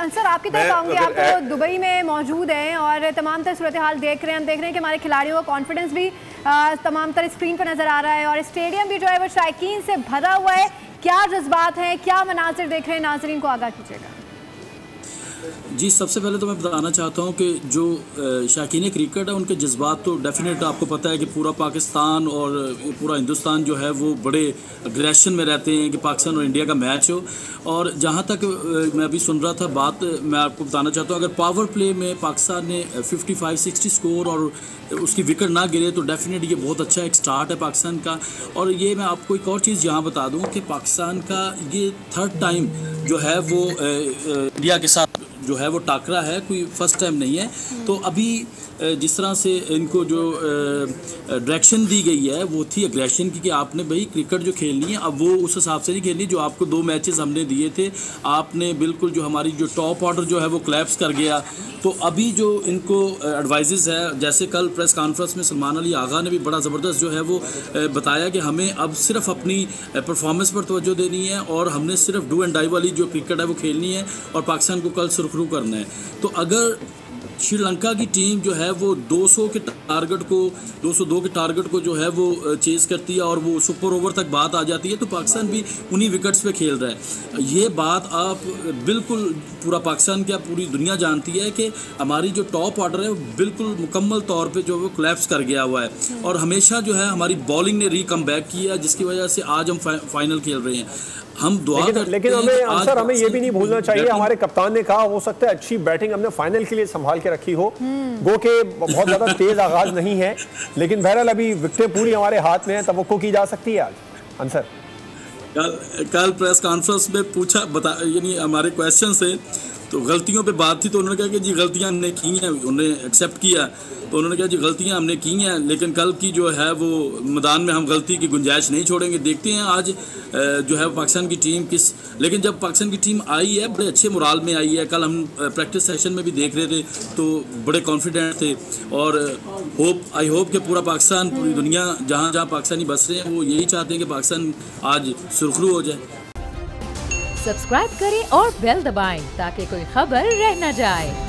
अंसर आपकी तरफ आऊंगी। आप तो दुबई में मौजूद हैं और तमाम तर सूरत हाल देख रहे हैं। हम देख रहे हैं कि हमारे खिलाड़ियों का कॉन्फिडेंस भी तमाम तर स्क्रीन पर नजर आ रहा है और स्टेडियम भी जो है वो शायकीन से भरा हुआ है। क्या जज्बात हैं, क्या मनाजिर देख रहे हैं, नाजरीन को आगाह कीजिएगा। जी, सबसे पहले तो मैं बताना चाहता हूं कि जो शौकीन क्रिकेट है उनके जज्बात तो डेफिनेट आपको पता है कि पूरा पाकिस्तान और पूरा हिंदुस्तान जो है वो बड़े अग्रेशन में रहते हैं कि पाकिस्तान और इंडिया का मैच हो। और जहां तक मैं अभी सुन रहा था बात, मैं आपको बताना चाहता हूं अगर पावर प्ले में पाकिस्तान ने 55-60 स्कोर और उसकी विकेट ना गिरे तो डेफिनेट ये बहुत अच्छा एक स्टार्ट है पाकिस्तान का। और ये मैं आपको एक और चीज़ यहाँ बता दूँ कि पाकिस्तान का ये थर्ड टाइम जो है वो इंडिया के साथ जो है वो टाकरा है, कोई फर्स्ट टाइम नहीं है। तो अभी जिस तरह से इनको जो डायरेक्शन दी गई है वो थी एग्रेशन की कि आपने भाई क्रिकेट जो खेलनी है, अब वो उस हिसाब से नहीं खेलनी जो आपको 2 मैचेस हमने दिए थे। आपने बिल्कुल जो हमारी जो टॉप ऑर्डर जो है वो क्लैप्स कर गया। तो अभी जो इनको एडवाइजेस है, जैसे कल प्रेस कॉन्फ्रेंस में सलमान अली आगा ने भी बड़ा ज़बरदस्त जो है वो बताया कि हमें अब सिर्फ अपनी परफॉर्मेंस पर तवज्जो देनी है और हमने सिर्फ डू एंड डाई वाली जो क्रिकेट है वो खेलनी है और पाकिस्तान को कल सुरखरू करना है। तो अगर श्रीलंका की टीम जो है वो 200 के टारगेट को 202 के टारगेट को जो है वो चेज़ करती है और वो सुपर ओवर तक बात आ जाती है तो पाकिस्तान भी उन्हीं विकेट्स पे खेल रहा है। ये बात आप बिल्कुल पूरा पाकिस्तान क्या पूरी दुनिया जानती है कि हमारी जो टॉप ऑर्डर है वो बिल्कुल मुकम्मल तौर पे जो वो कोलैप्स कर गया हुआ है और हमेशा जो है हमारी बॉलिंग ने रीकम बैक किया जिसकी वजह से आज हम फाइनल खेल रहे हैं। हम दुआ लेकिन हमें ये भी नहीं भूलना चाहिए, हमारे कप्तान ने कहा हो सकता है अच्छी बैटिंग हमने फाइनल के लिए संभाल के रखी हो, गो के बहुत ज्यादा तेज आगाज नहीं है लेकिन बहरहाल अभी विकेटें पूरी हमारे हाथ में है, तवक्को की जा सकती है आज। अंसर कल प्रेस कॉन्फ्रेंस में पूछा यानी हमारे क्वेश्चन से तो गलतियों पे बात थी तो उन्होंने कहा कि जी गलतियां हमने की हैं, उन्होंने एक्सेप्ट किया तो उन्होंने कहा जी गलतियां हमने की हैं लेकिन कल की जो है वो मैदान में हम गलती की गुंजाइश नहीं छोड़ेंगे। देखते हैं आज जो है पाकिस्तान की टीम किस, लेकिन जब पाकिस्तान की टीम आई है बड़े अच्छे मोराल में आई है। कल हम प्रैक्टिस सेशन में भी देख रहे थे तो बड़े कॉन्फिडेंट थे और आई होप कि पूरा पाकिस्तान पूरी दुनिया जहाँ जहाँ पाकिस्तानी बस रहे हैं वो यही चाहते हैं कि पाकिस्तान आज सुरखरू हो जाए। सब्सक्राइब करें और बेल दबाएं ताकि कोई खबर रह न जाए।